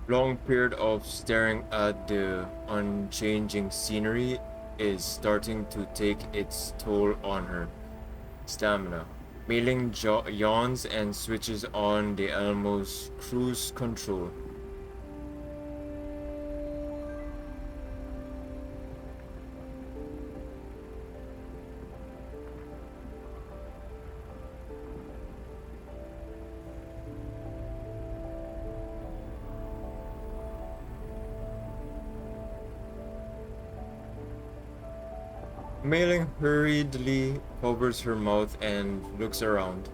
Long period of staring at the unchanging scenery is starting to take its toll on her stamina. Mailing yawns and switches on the Elmo's cruise control. Mailing hurriedly covers her mouth and looks around.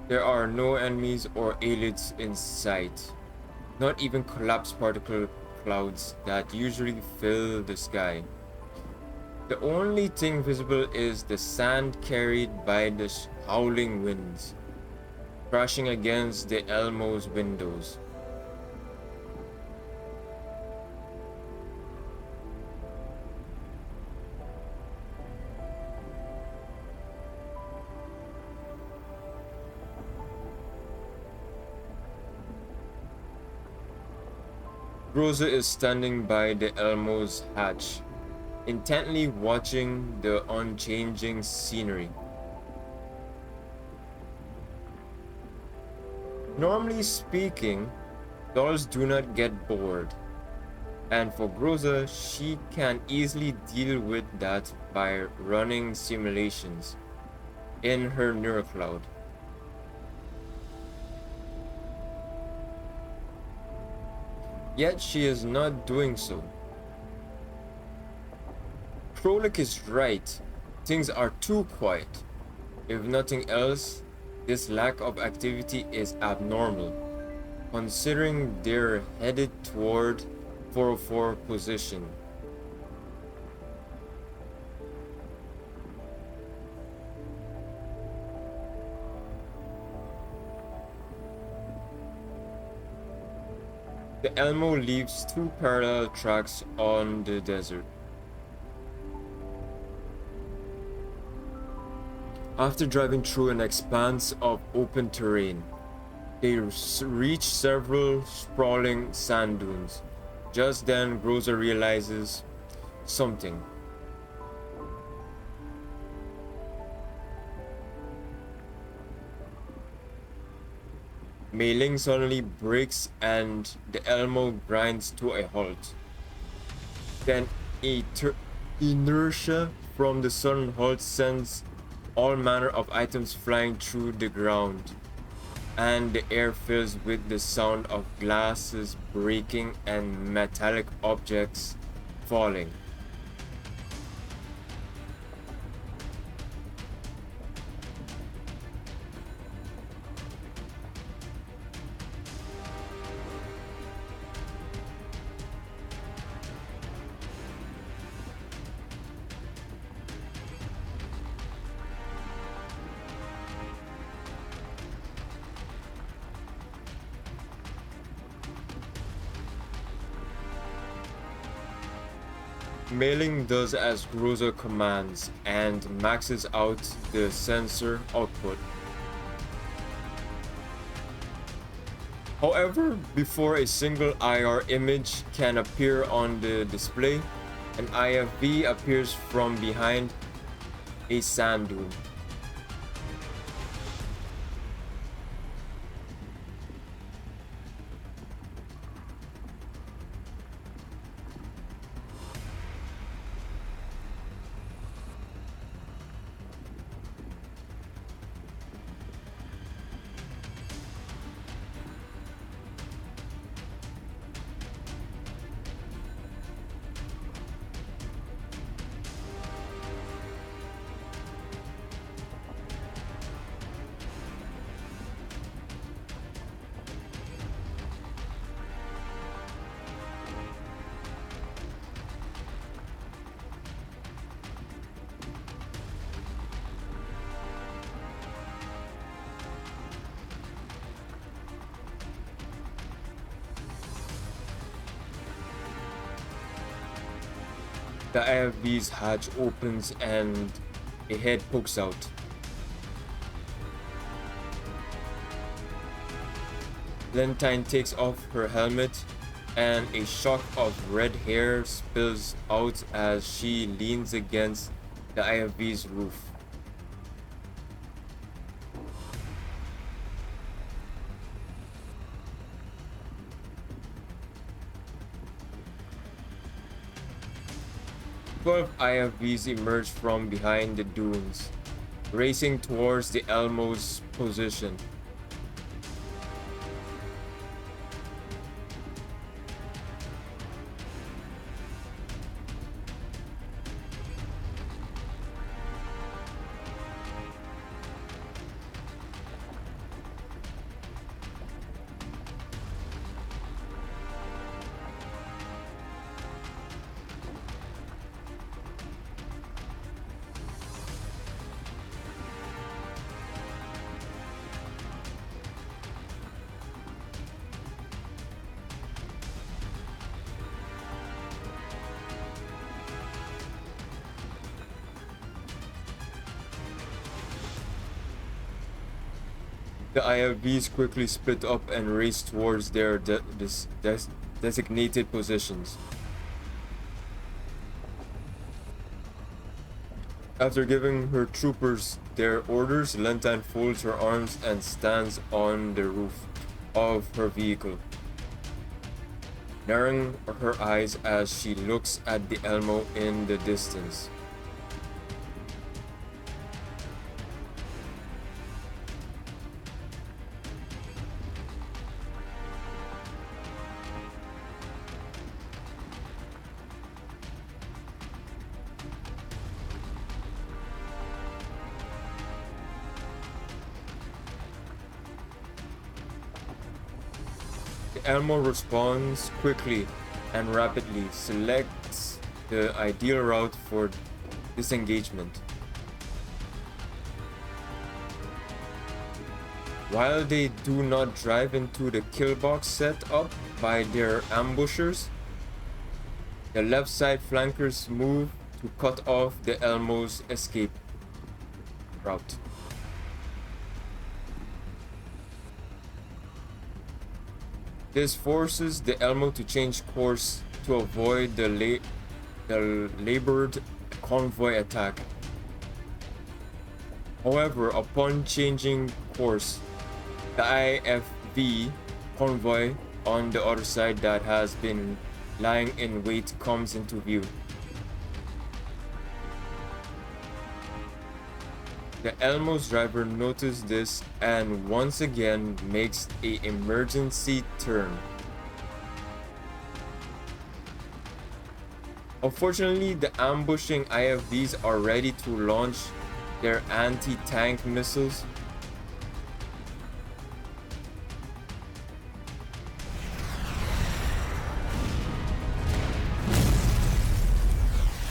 There are no enemies or aliens in sight, not even collapsed particle clouds that usually fill the sky. The only thing visible is the sand carried by the howling winds, crashing against the Elmo's windows. Rosa is standing by the Elmo's hatch, intently watching the unchanging scenery. Normally speaking, dolls do not get bored, and for Rosa, she can easily deal with that by running simulations in her neurocloud. Yet she is not doing so. Krolik is right. Things are too quiet. If nothing else, this lack of activity is abnormal, considering they're headed toward 404 position. The Elmo leaves two parallel tracks on the desert. After driving through an expanse of open terrain, they reach several sprawling sand dunes. Just then, Rosa realizes something. Mei-Ling suddenly brakes and the Elmo grinds to a halt. Then inertia from the sudden halt sends all manner of items flying through the ground, and the air fills with the sound of glasses breaking and metallic objects falling. Mei-Ling does as Rosa commands and maxes out the sensor output. However, before a single IR image can appear on the display, an IFV appears from behind a sand dune. The IFV's hatch opens and a head pokes out. Valentine takes off her helmet, and a shock of red hair spills out as she leans against the IFV's roof. Twelve IFVs emerge from behind the dunes, racing towards the Elmo's position. The IFVs quickly split up and race towards their designated positions. After giving her troopers their orders, Valentine folds her arms and stands on the roof of her vehicle, narrowing her eyes as she looks at the Elmo in the distance. Elmo responds quickly and rapidly, selects the ideal route for disengagement. While they do not drive into the kill box set up by their ambushers, the left side flankers move to cut off the Elmo's escape route. This forces the Elmo to change course to avoid the labored convoy attack. However, upon changing course, the IFV convoy on the other side that has been lying in wait comes into view. The Elmo's driver notices this and once again makes an emergency turn. Unfortunately, the ambushing IFVs are ready to launch their anti-tank missiles.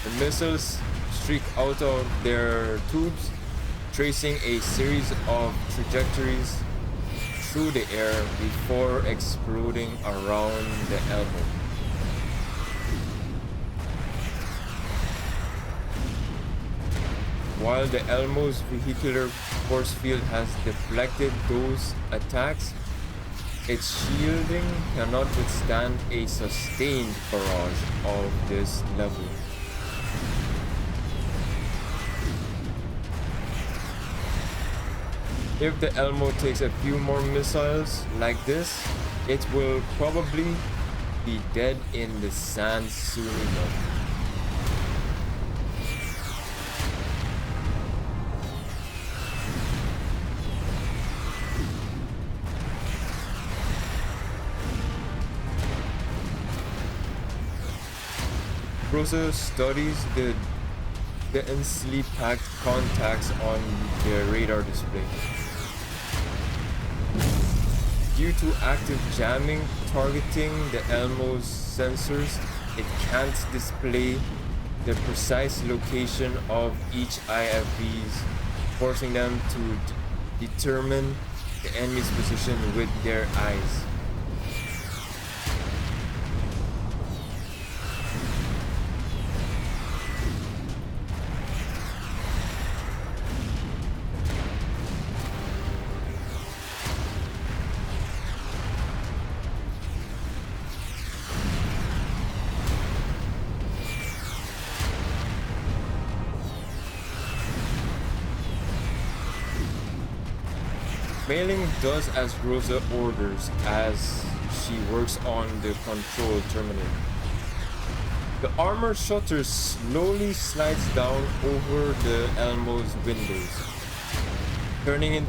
The missiles streak out of their tubes, tracing a series of trajectories through the air before exploding around the Elmo. While the Elmo's vehicular force field has deflected those attacks, its shielding cannot withstand a sustained barrage of this level. If the Elmo takes a few more missiles like this, it will probably be dead in the sand soon enough. Rosa studies the densely packed contacts on the radar display. Due to active jamming targeting the Elmo's sensors, it can't display the precise location of each IFVs, forcing them to determine the enemy's position with their eyes. Mailing does as Rosa orders as she works on the control terminal. The armor shutter slowly slides down over the Elmo's windows, turning it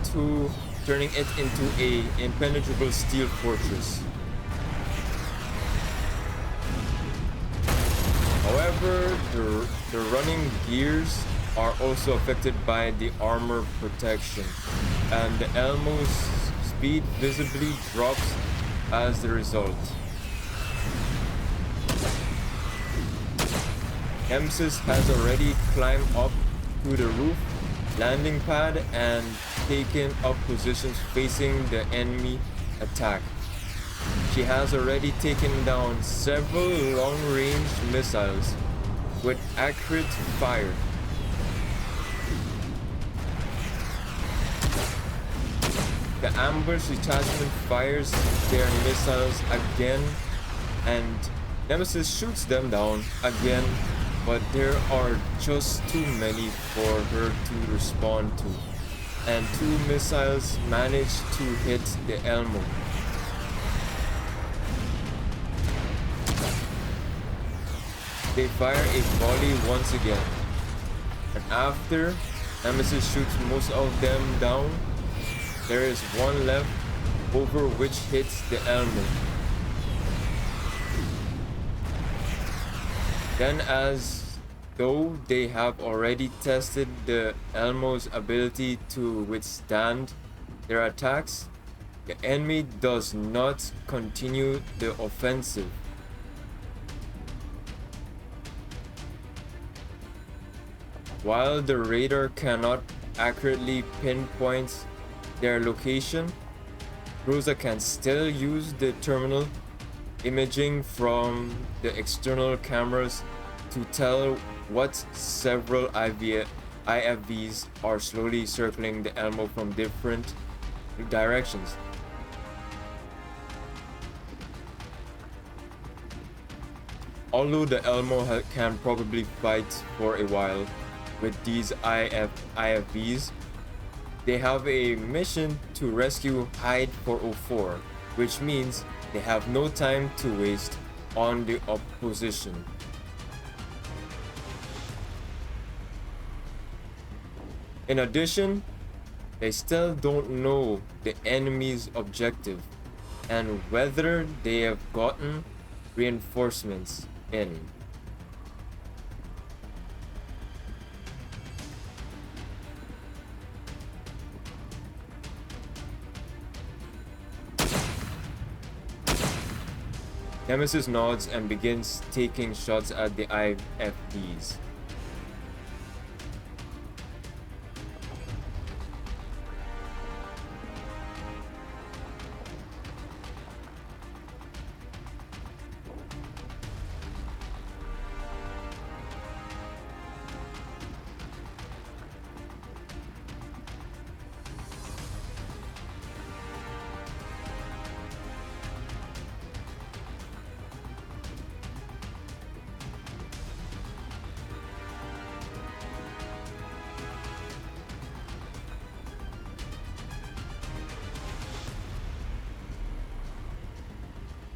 into a impenetrable steel fortress. However, the running gears are also affected by the armor protection, and the Elmo's speed visibly drops as the result. Nemesis has already climbed up to the roof landing pad and taken up positions facing the enemy attack. She has already taken down several long-range missiles with accurate fire. The ambush detachment fires their missiles again, and Nemesis shoots them down again, but there are just too many for her to respond to, and 2 missiles manage to hit the Elmo. They fire a volley once again, and after Nemesis shoots most of them down, there is one left over which hits the Elmo. Then, as though they have already tested the Elmo's ability to withstand their attacks, the enemy does not continue the offensive. While the radar cannot accurately pinpoint their location, Rosa can still use the terminal imaging from the external cameras to tell what several IFVs are slowly circling the Elmo from different directions. Although the Elmo can probably fight for a while with these IFVs, they have a mission to rescue Hyde 404, which means they have no time to waste on the opposition. In addition, they still don't know the enemy's objective and whether they have gotten reinforcements in. Nemesis nods and begins taking shots at the IFVs.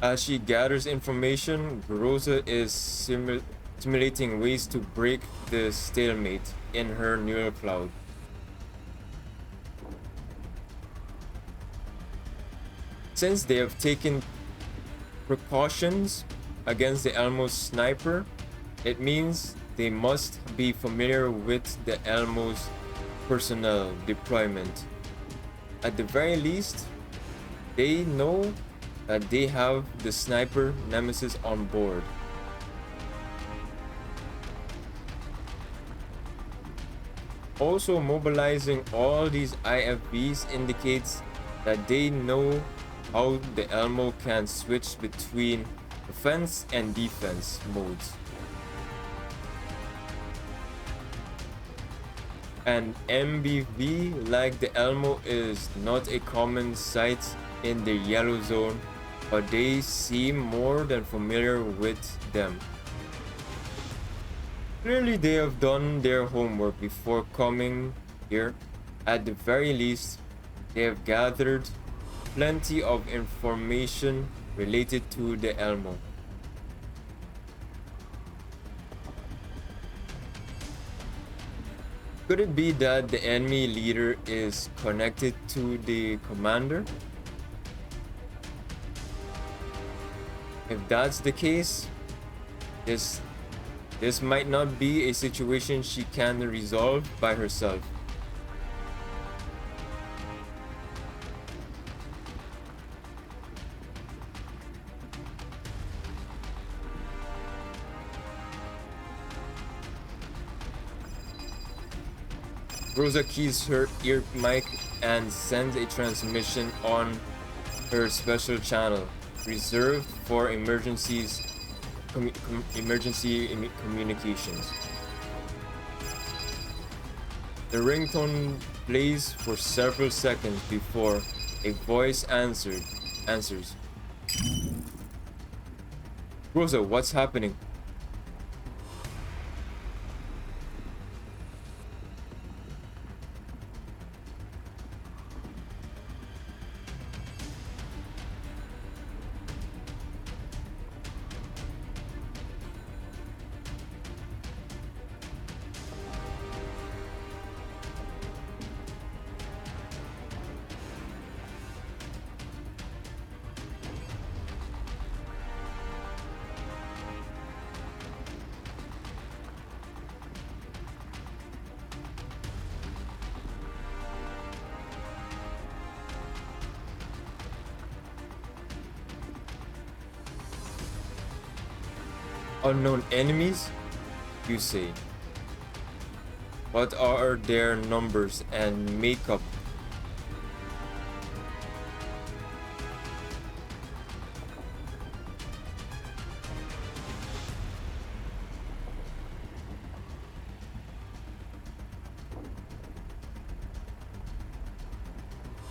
As she gathers information, Rosa is simulating ways to break the stalemate in her neural cloud. Since they have taken precautions against the Elmo's sniper, it means they must be familiar with the Elmo's personnel deployment. At the very least, they know that they have the sniper Nemesis on board. Also, mobilizing all these IFVs indicates that they know how the Elmo can switch between offense and defense modes. An MBV like the Elmo is not a common sight in the yellow zone, but they seem more than familiar with them. Clearly they have done their homework before coming here. At the very least, They have gathered plenty of information related to the Elmo. Could it be that the enemy leader is connected to the commander? If that's the case, this might not be a situation she can resolve by herself. Rosa keys her ear mic and sends a transmission on her special channel, reserved for emergency communications. The ringtone plays for several seconds before a voice answers. Rosa, what's happening? Unknown enemies, you say? What are their numbers and makeup?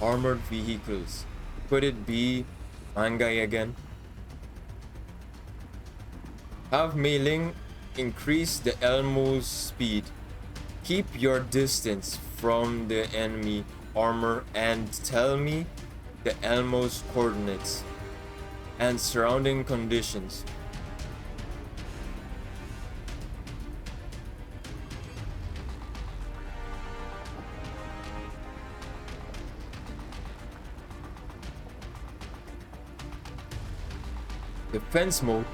Armored vehicles. Could it be Mangai again? Have Mei Ling increase the Elmo's speed. Keep your distance from the enemy armor and tell me the Elmo's coordinates and surrounding conditions. Defense mode?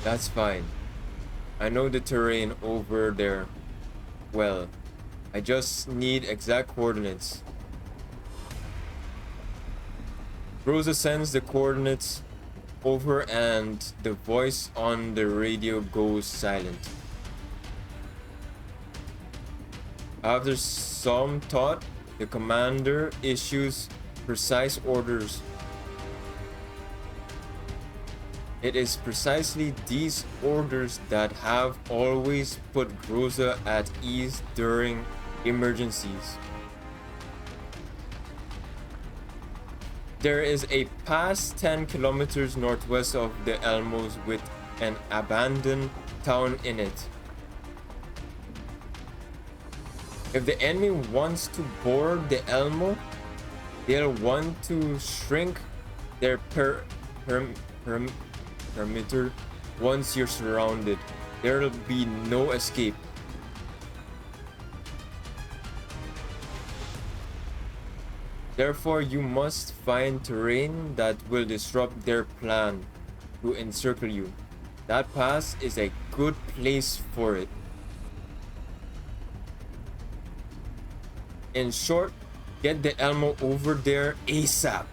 That's fine. I know the terrain over there well. I just need exact coordinates. Rosa sends the coordinates over and the voice on the radio goes silent. After some thought, the commander issues precise orders. It is precisely these orders that have always put Rosa at ease during emergencies. There is a pass 10 kilometers northwest of the Elmos with an abandoned town in it. If the enemy wants to board the Elmo, they'll want to shrink their perimeter. Once you're surrounded, there'll be no escape. Therefore, you must find terrain that will disrupt their plan to encircle you. That pass is a good place for it. In short, get the Elmo over there ASAP.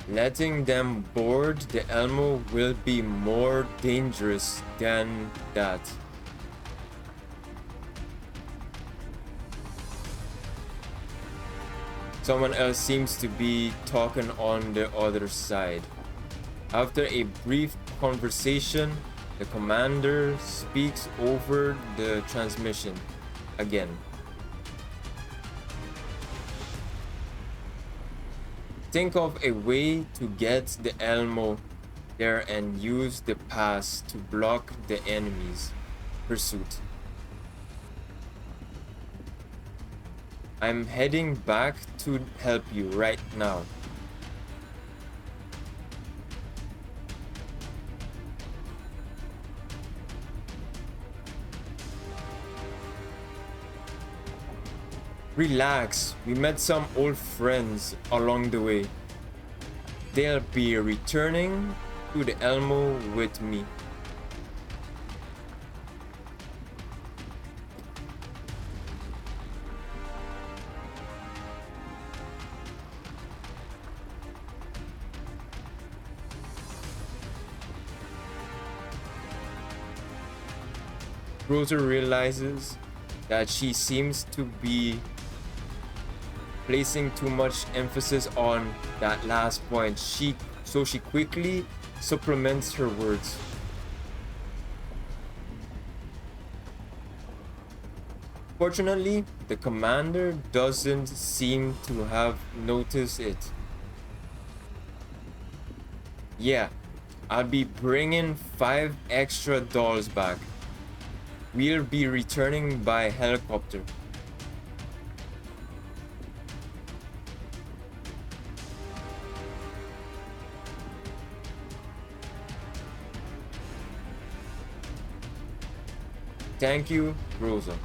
Letting them board the Elmo will be more dangerous than that. Someone else seems to be talking on the other side. After a brief conversation, the commander speaks over the transmission again. Think of a way to get the Elmo there and use the pass to block the enemy's pursuit. I'm heading back to help you right now. Relax, we met some old friends along the way. They'll be returning to the Elmo with me. Rosa realizes that she seems to be placing too much emphasis on that last point. So she quickly supplements her words. Fortunately, the commander doesn't seem to have noticed it. Yeah, I'll be bringing 5 extra dolls back. We'll be returning by helicopter. Thank you, Rosa.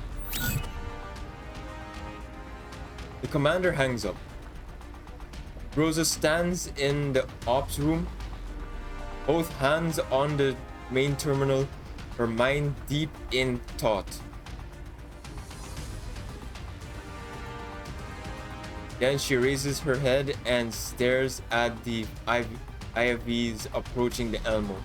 The commander hangs up. Rosa stands in the ops room, both hands on the main terminal, her mind deep in thought. Then she raises her head and stares at the IVs approaching the Elmo.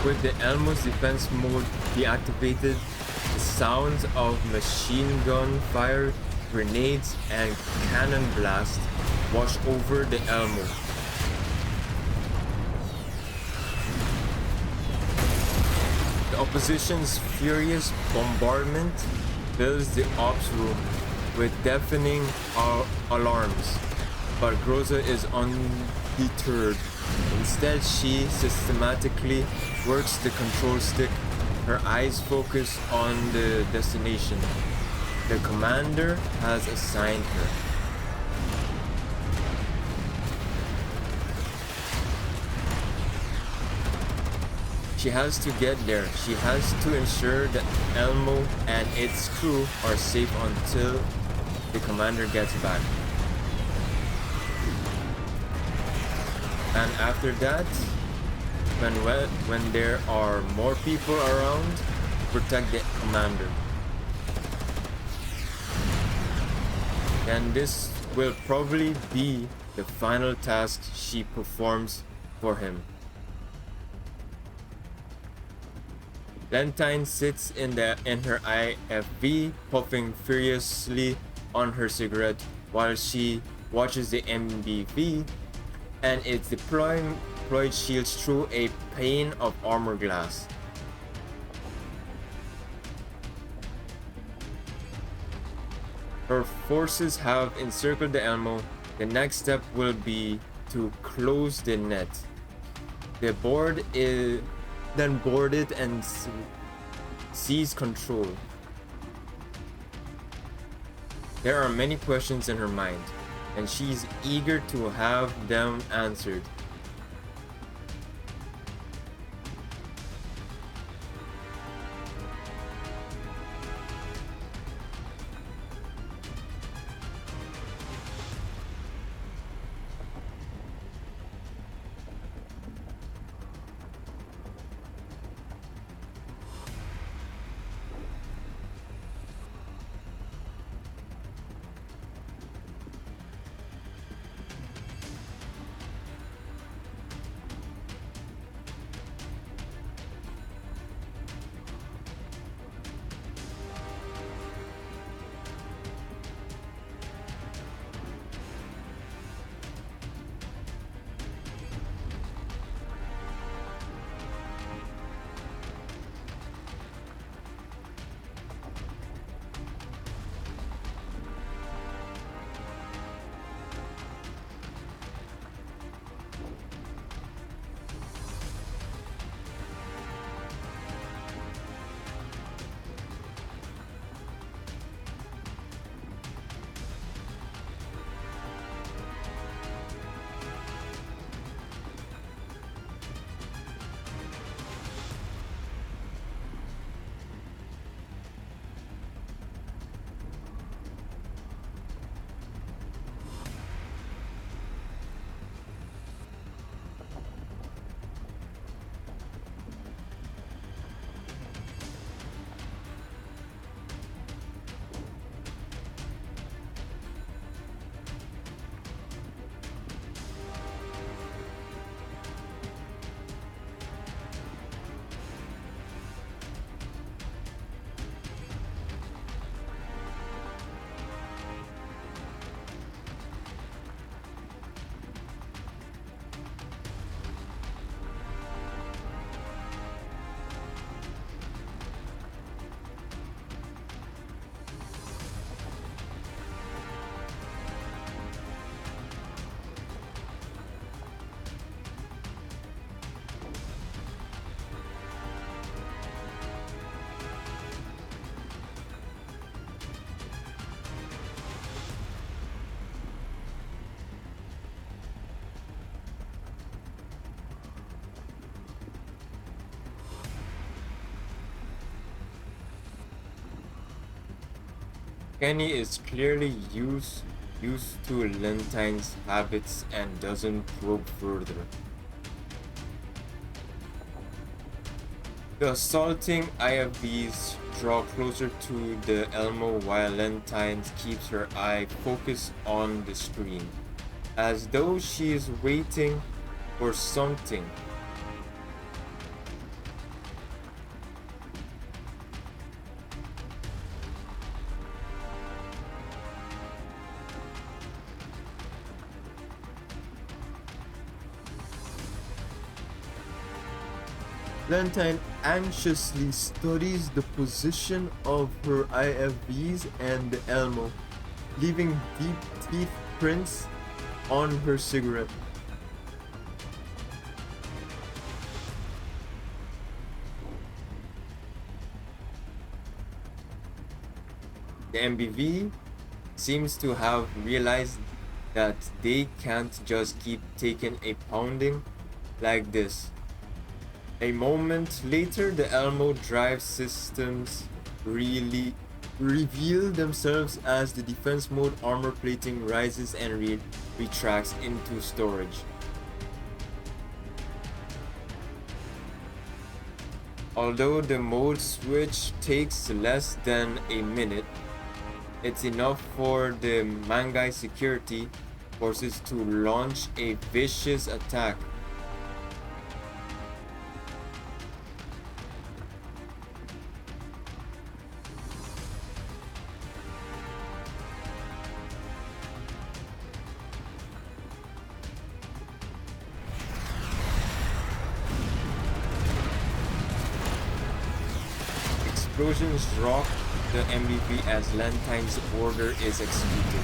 With the Elmo's defense mode deactivated, the sounds of machine gun fire, grenades, and cannon blast wash over the Elmo. The opposition's furious bombardment fills the ops room with deafening alarms, but Groza is undeterred. Instead, she systematically works the control stick, her eyes focused on the destination the commander has assigned her. She has to get there. She has to ensure that Elmo and its crew are safe until the commander gets back. And after that, when there are more people around, protect the commander. and this will probably be the final task she performs for him. Lentine sits in her IFV, puffing furiously on her cigarette while she watches the MBV and its deployed shields through a pane of armor glass. Her forces have encircled the Elmo. The next step will be to close the net. The board is then boarded and seize control. There are many questions in her mind, and she's eager to have them answered. Kenny is clearly used to Lentine's habits and doesn't probe further. The assaulting IFVs draw closer to the Elmo while Lentine keeps her eye focused on the screen, as though she is waiting for something. Lentine anxiously studies the position of her IFVs and the Elmo, leaving deep teeth prints on her cigarette. The MBV seems to have realized that they can't just keep taking a pounding like this. A moment later, the Elmo drive systems really reveal themselves as the defense mode armor plating rises and retracts into storage. Although the mode switch takes less than a minute, It's enough for the Mangai security forces to launch a vicious attack. Explosions rock the MVP as Lantine's order is executed.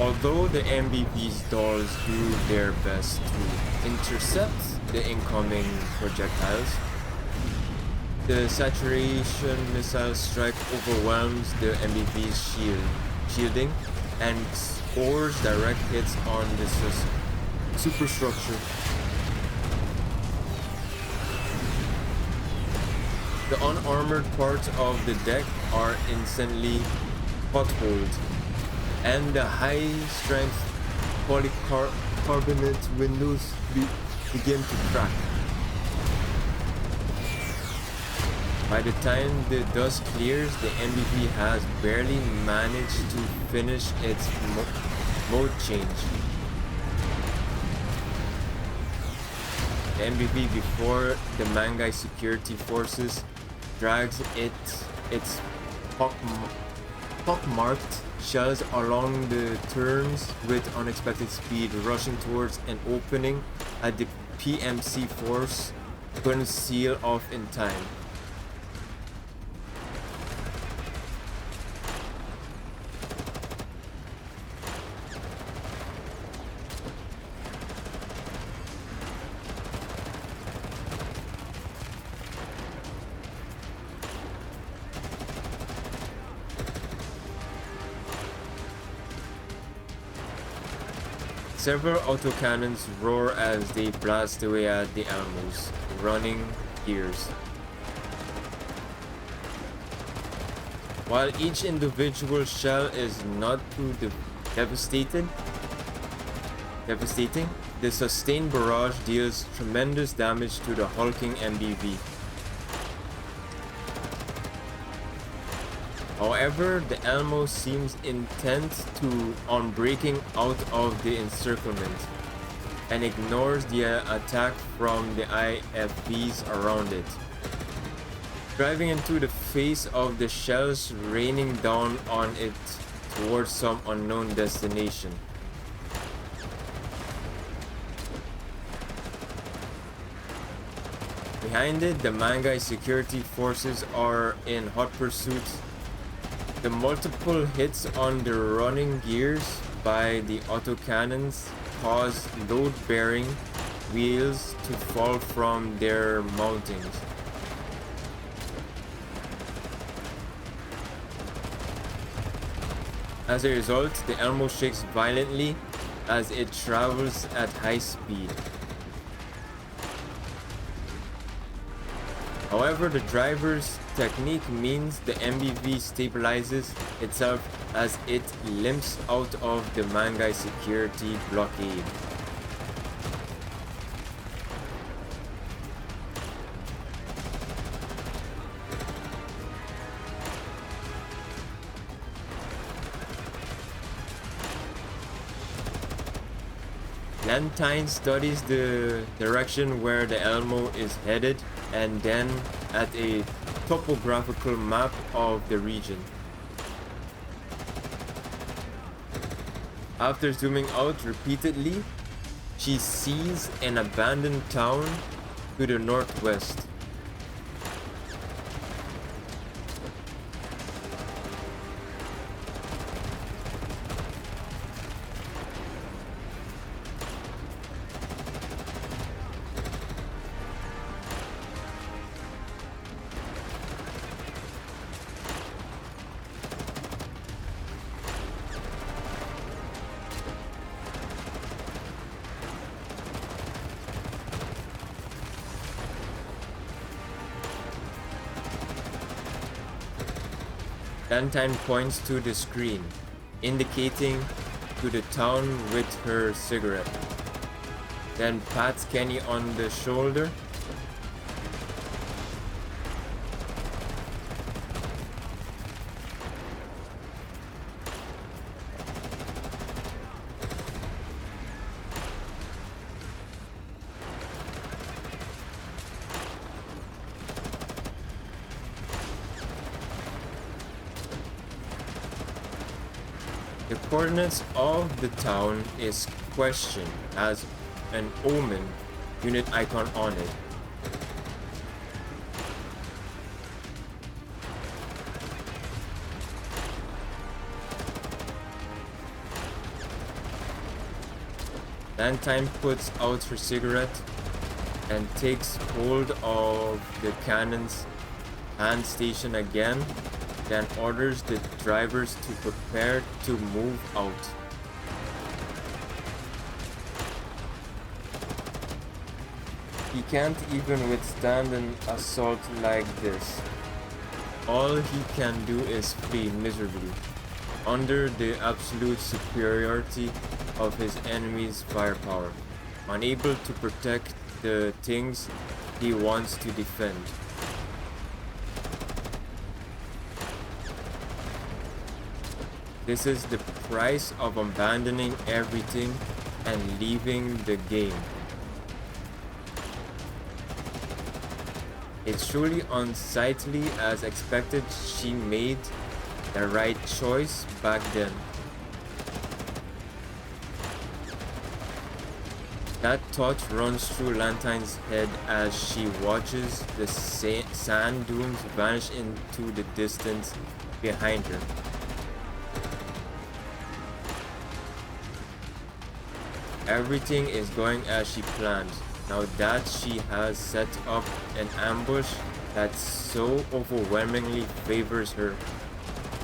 Although the MVP's dolls do their best to intercept the incoming projectiles, the saturation missile strike overwhelms the MVP's shielding and scores direct hits on the superstructure. The unarmored parts of the deck are instantly potholed, and the high-strength polycarbonate windows begin to crack. By the time the dust clears, the MVP has barely managed to finish its mode change. The MVP, before the Mangai security forces, drags its pockmarked shells along the turns with unexpected speed, rushing towards an opening that the PMC force couldn't seal off in time. Several autocannons roar as they blast away at the Almo's running gears. While each individual shell is not too devastating, the sustained barrage deals tremendous damage to the hulking MBV. However, the Elmo seems intent on breaking out of the encirclement and ignores the attack from the IFVs around it, driving into the face of the shells raining down on it towards some unknown destination. Behind it, the Mangai security forces are in hot pursuit. The multiple hits on the running gears by the autocannons cause load-bearing wheels to fall from their mountings. As a result, the Elmo shakes violently as it travels at high speed. However, the driver's technique means the MBV stabilizes itself as it limps out of the Mangai security blockade. Lantine studies the direction where the Elmo is headed and then at a topographical map of the region. After zooming out repeatedly, she sees an abandoned town to the northwest. Lantine points to the screen, indicating to the town with her cigarette. Then pats Kenny on the shoulder. The coordinates of the town is questioned as an omen unit icon on it. Valentine puts out her cigarette and takes hold of the cannon's hand station again, then orders the drivers to prepare to move out. He can't even withstand an assault like this. All he can do is flee miserably, under the absolute superiority of his enemy's firepower, unable to protect the things he wants to defend. This is the price of abandoning everything and leaving the game. It's truly unsightly. As expected, she made the right choice back then. That thought runs through Lantine's head as she watches the sand dunes vanish into the distance behind her. Everything is going as she planned, now that she has set up an ambush that so overwhelmingly favors her.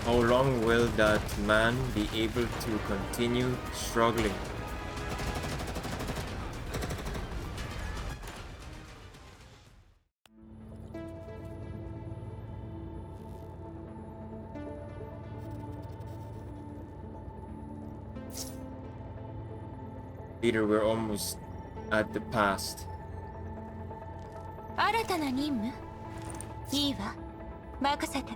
How long will that man be able to continue struggling? Peter, we're almost at the past. 新たな任務？いいわ。任せて。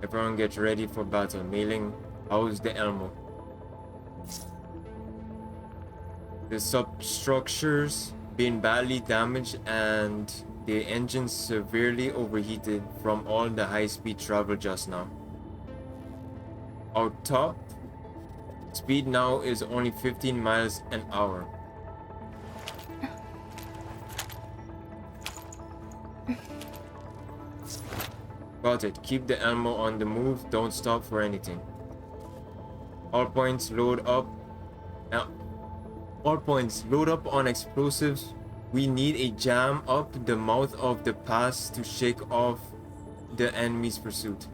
Everyone get ready for battle. Mailing, how's the Elmo? The substructures been badly damaged and the engines severely overheated from all the high-speed travel just now. Our top speed now is only 15 miles an hour. Got it. Keep the Elmo on the move. Don't stop for anything. All points load up. Now, all points load up on explosives. We need a jam up the mouth of the pass to shake off the enemy's pursuit.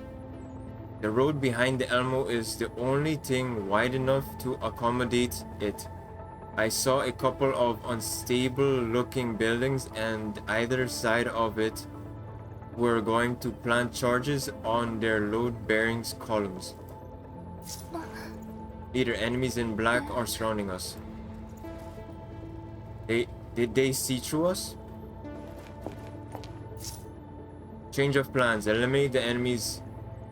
The road behind the Elmo is the only thing wide enough to accommodate it. I saw a couple of unstable looking buildings and either side of it were going to plant charges on their load bearing columns. Leader, enemies in black are surrounding us. Did they see through us? Change of plans. Eliminate the enemies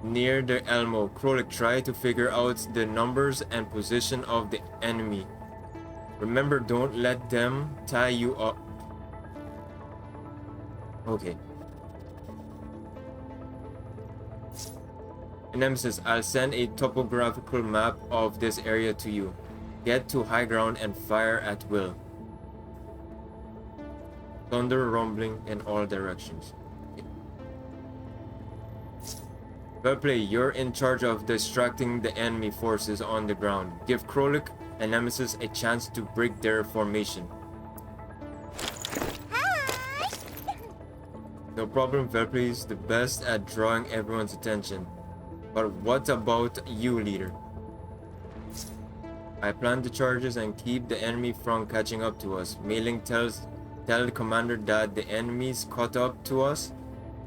near the Elmo. Krolik, try to figure out the numbers and position of the enemy. Remember, don't let them tie you up. Okay. Nemesis, I'll send a topographical map of this area to you. Get to high ground and fire at will. Thunder rumbling in all directions. Well played, you're in charge of distracting the enemy forces on the ground. Give Krolik and Nemesis a chance to break their formation. Hi. No problem, Velplay is the best at drawing everyone's attention. But what about you, leader? I plan the charges and keep the enemy from catching up to us. Mailing tell the commander that the enemies caught up to us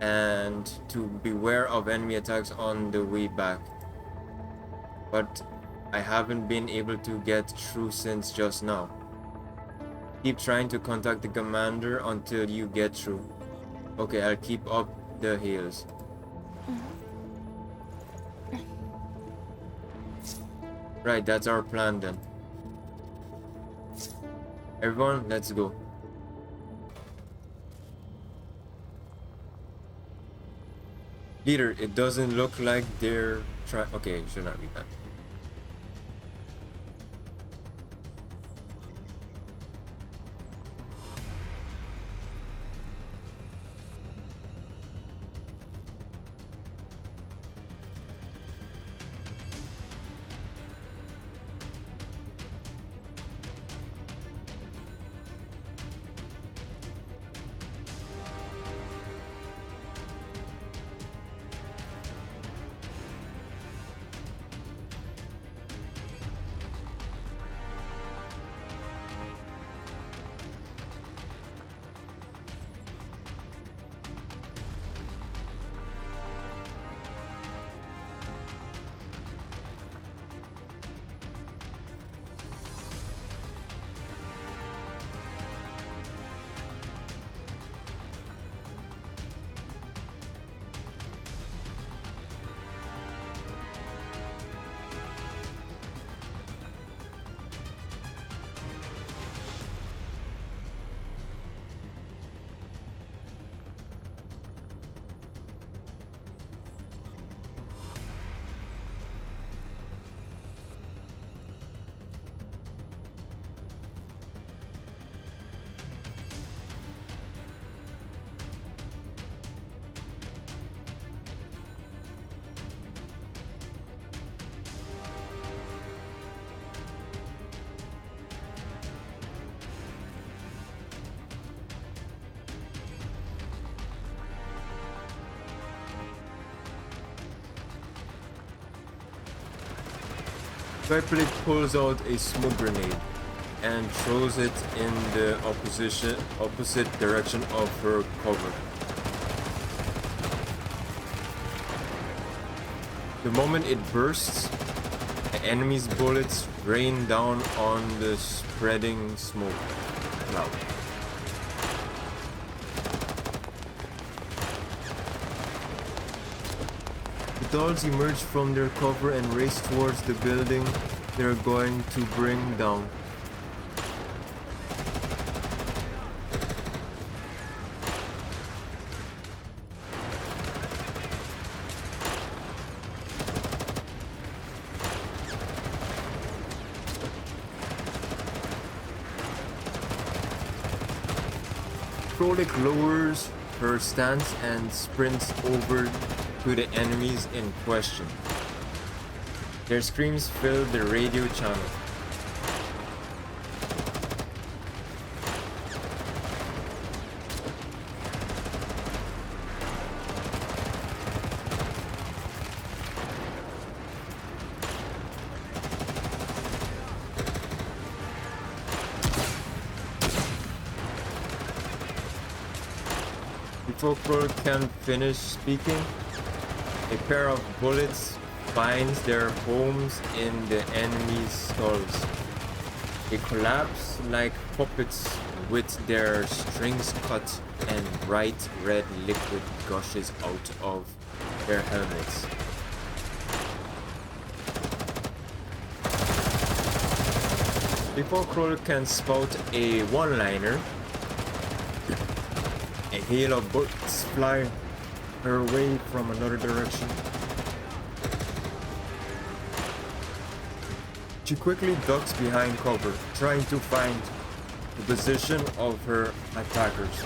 and to beware of enemy attacks on the way back. But I haven't been able to get through since just now. Keep trying to contact the commander until you get through. Okay, I'll keep up the hails. Right, that's our plan then. Everyone, let's go. Leader, it doesn't look like they're trying. Okay, should not read that. Ripley pulls out a smoke grenade and throws it in the opposite direction of her cover. The moment it bursts, the enemy's bullets rain down on the spreading smoke cloud. The dolls emerge from their cover and race towards the building they're going to bring down. Frolic lowers her stance and sprints over to the enemies in question. Their screams fill the radio channel. Before Crow can finish speaking, a pair of bullets finds their homes in the enemy's skulls. They collapse like puppets with their strings cut and bright red liquid gushes out of their helmets. Before Kroll can spout a one-liner, a hail of bullets fly her way from another direction. She quickly ducks behind cover, trying to find the position of her attackers.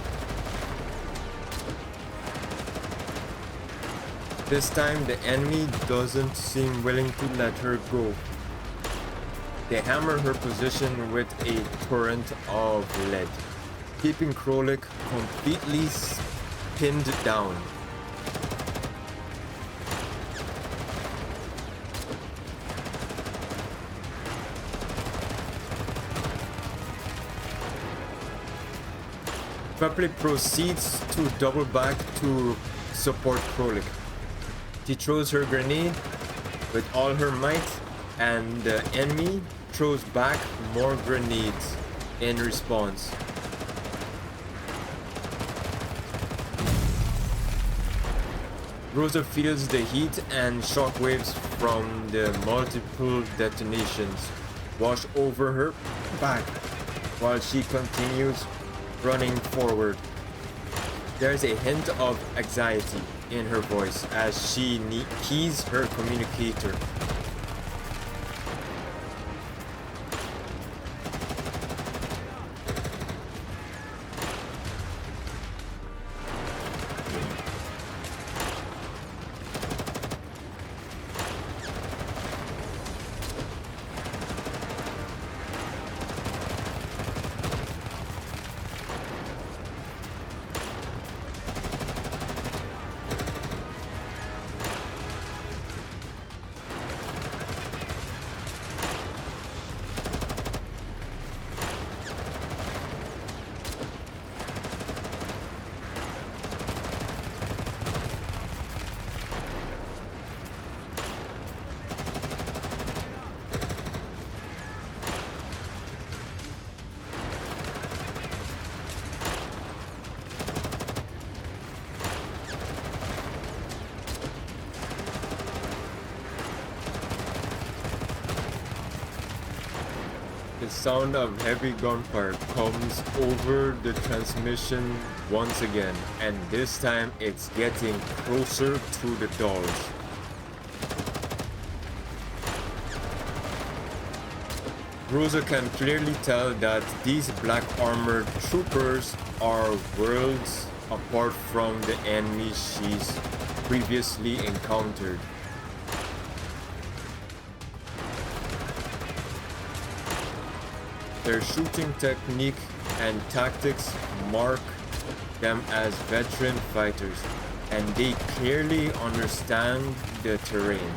This time the enemy doesn't seem willing to let her go. They hammer her position with a torrent of lead, keeping Krolik completely pinned down. Ripley proceeds to double back to support Krolik. She throws her grenade with all her might, and the enemy throws back more grenades in response. Rosa feels the heat and shockwaves from the multiple detonations wash over her back while she continues running forward. There's a hint of anxiety in her voice as she keys her communicator. The sound of heavy gunfire comes over the transmission once again, and this time it's getting closer to the dolls. Rosa can clearly tell that these black armored troopers are worlds apart from the enemies she's previously encountered. Their shooting technique and tactics mark them as veteran fighters, and they clearly understand the terrain.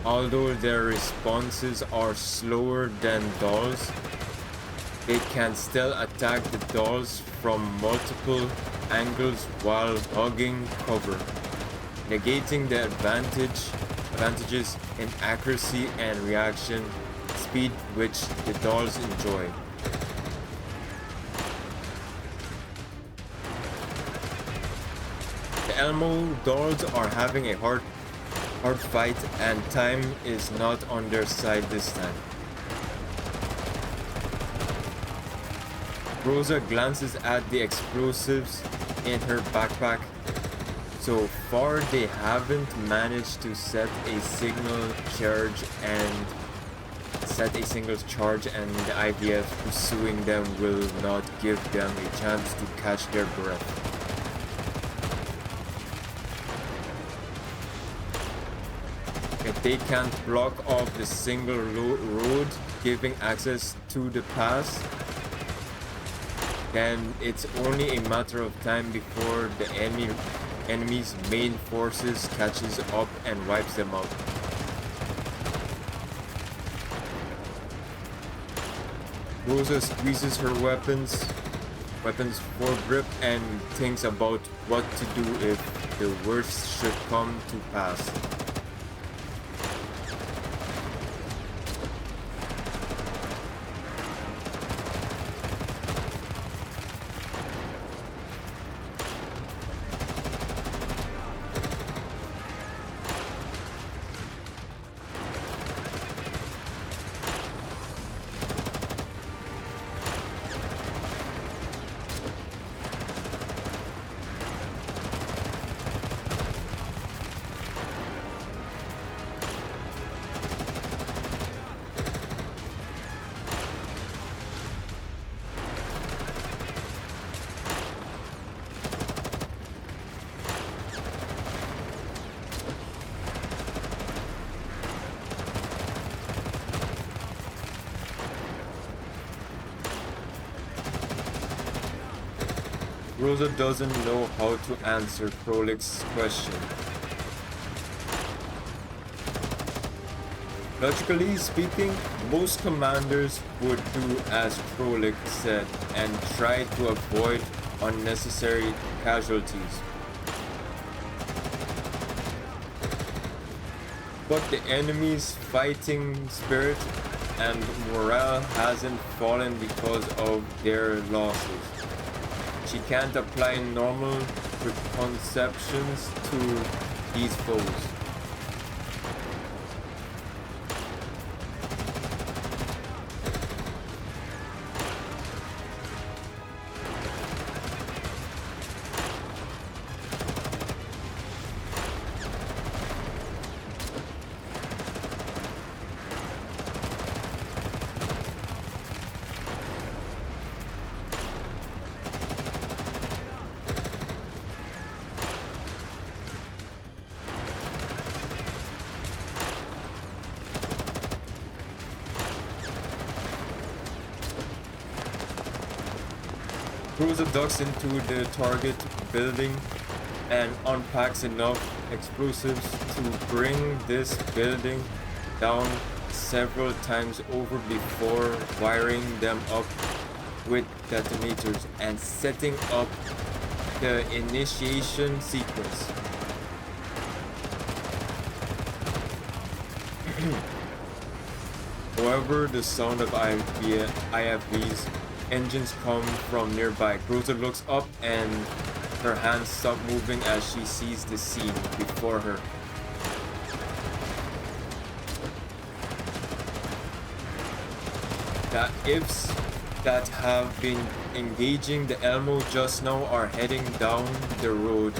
Although their responses are slower than dolls, they can still attack the dolls from multiple angles while hugging cover, negating the advantages in accuracy and reaction speed which the dolls enjoy. The Elmo dolls are having a hard fight, and time is not on their side this time. Rosa glances at the explosives in her backpack. So far, they haven't managed to set a single charge, and the IDF pursuing them will not give them a chance to catch their breath. If they can't block off the single road giving access to the pass, then it's only a matter of time before the enemy's main forces catches up and wipes them out. Rosa squeezes her weapons foregrip and thinks about what to do if the worst should come to pass. Rosa doesn't know how to answer Krolik's question. Logically speaking, most commanders would do as Krolik said and try to avoid unnecessary casualties. But the enemy's fighting spirit and morale hasn't fallen because of their losses. She can't apply normal preconceptions to these foes. Rosa ducks into the target building and unpacks enough explosives to bring this building down several times over before wiring them up with detonators and setting up the initiation sequence. However, the sound of IFV's engines come from nearby. Rosa looks up and her hands stop moving as she sees the scene before her. The ifs that have been engaging the Elmo just now are heading down the road,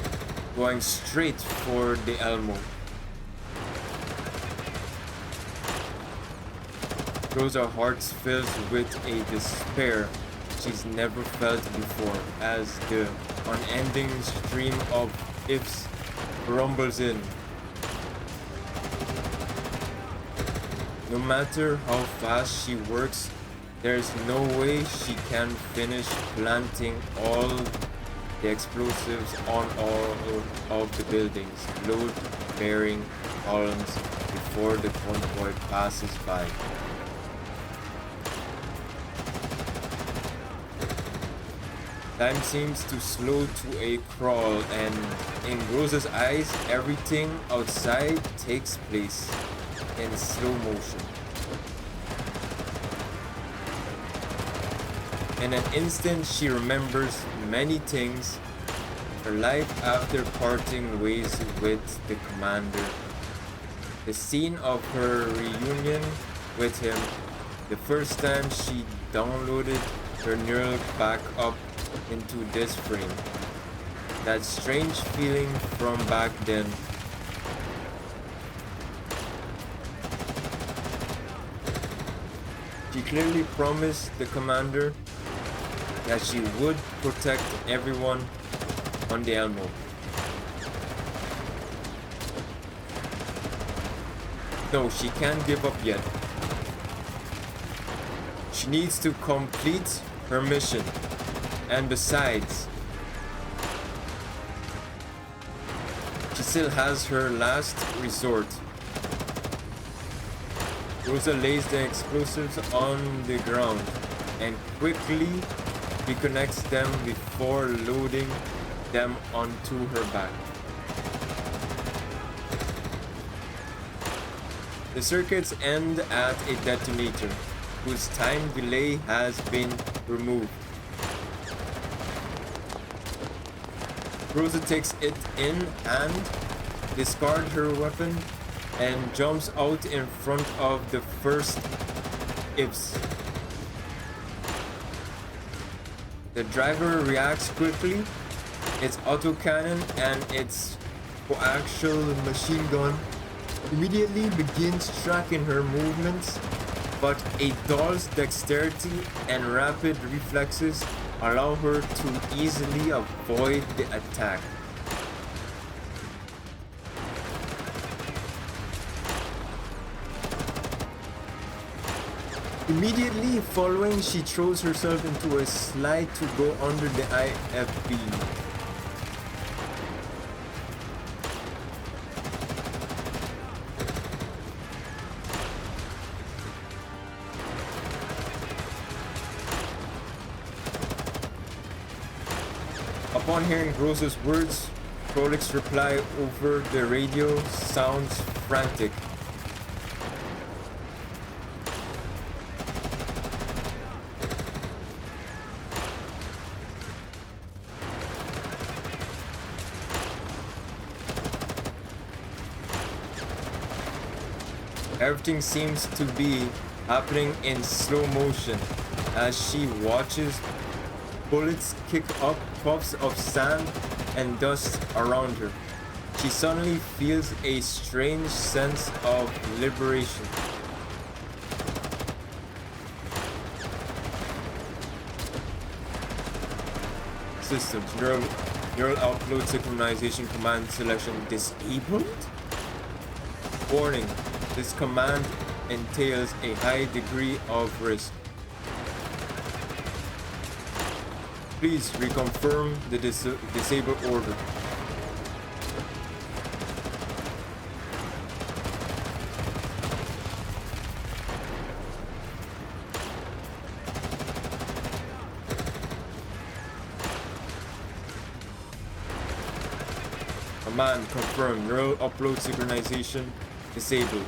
going straight for the Elmo. Rosa's heart fills with a despair she's never felt before as the unending stream of ifs rumbles in. No matter how fast she works, there's no way she can finish planting all the explosives on all of the buildings, load-bearing columns before the convoy passes by. Time seems to slow to a crawl, and in Rosa's eyes, everything outside takes place in slow motion. In an instant, she remembers many things. Her life after parting ways with the commander, the scene of her reunion with him, the first time she downloaded her neural backup into this frame, that strange feeling from back then. She clearly promised the commander that she would protect everyone on the Elmo. No, she can't give up yet. She needs to complete her mission. And besides, she still has her last resort. Rosa lays the explosives on the ground and quickly reconnects them before loading them onto her back. The circuits end at a detonator, whose time delay has been removed. Rosa takes it in hand, discards her weapon, and jumps out in front of the first ifs. The driver reacts quickly. Its autocannon and its coaxial machine gun immediately begins tracking her movements, but a doll's dexterity and rapid reflexes allow her to easily avoid the attack. Immediately following, she throws herself into a slide to go under the IFB. Upon hearing Rosa's words, Prolix's reply over the radio sounds frantic. Everything seems to be happening in slow motion as she watches bullets kick up puffs of sand and dust around her. She suddenly feels a strange sense of liberation. Systems. Neural upload synchronization command selection disabled? Warning. This command entails a high degree of risk. Please reconfirm the disable order. Command confirmed. Neural upload synchronization disabled.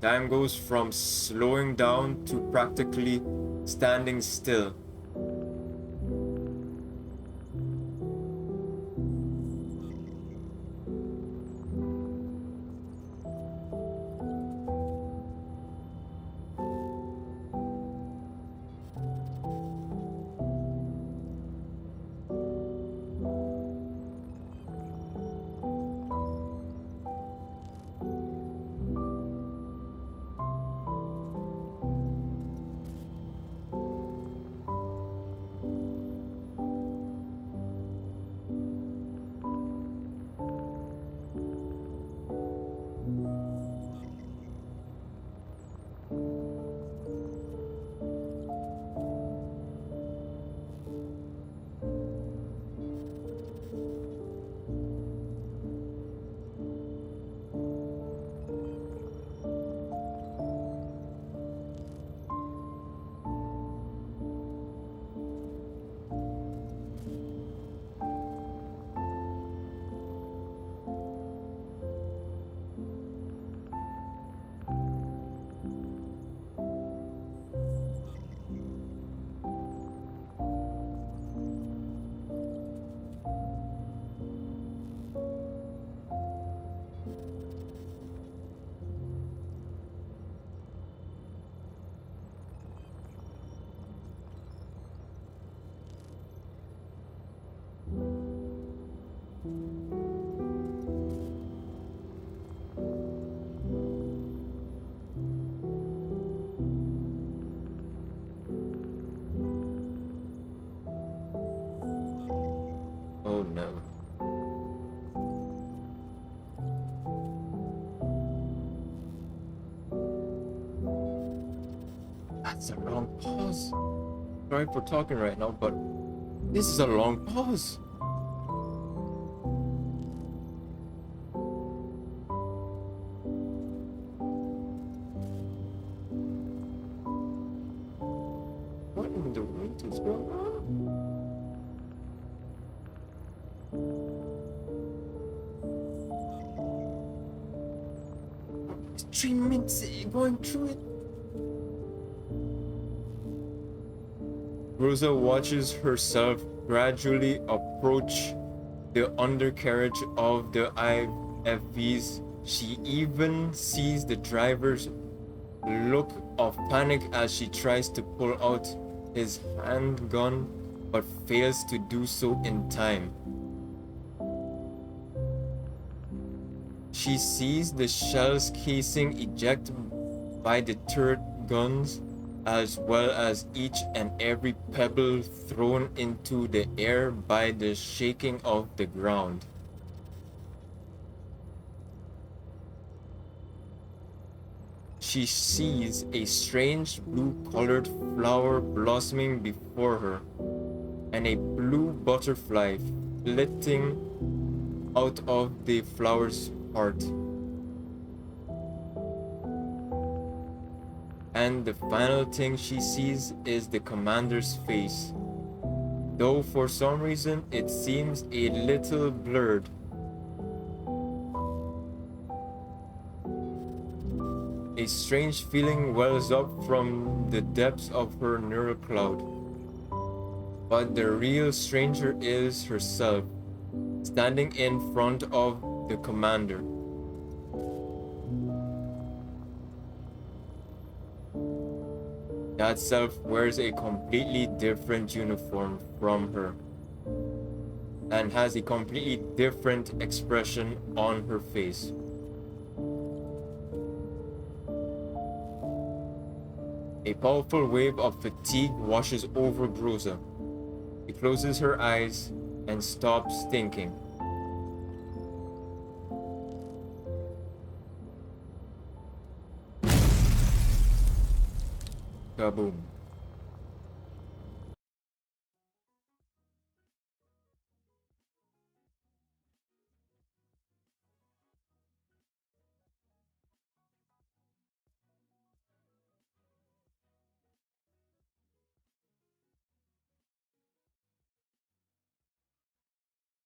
Time goes from slowing down to practically standing still. Oh no. That's a long pause. Sorry for talking right now, but this is a long pause. What in the world is going on? It's 3 minutes going through it. Rosa watches herself gradually approach the undercarriage of the IFVs. She even sees the driver's look of panic as she tries to pull out his handgun but fails to do so in time. She sees the shell's casing ejected by the turret guns, as well as each and every pebble thrown into the air by the shaking of the ground. She sees a strange blue-colored flower blossoming before her, and a blue butterfly flitting out of the flower's heart. And the final thing she sees is the commander's face, though for some reason it seems a little blurred. A strange feeling wells up from the depths of her neural cloud. But the real stranger is herself, standing in front of the commander. That self wears a completely different uniform from her and has a completely different expression on her face. A powerful wave of fatigue washes over Groza. She closes her eyes and stops thinking. Kaboom.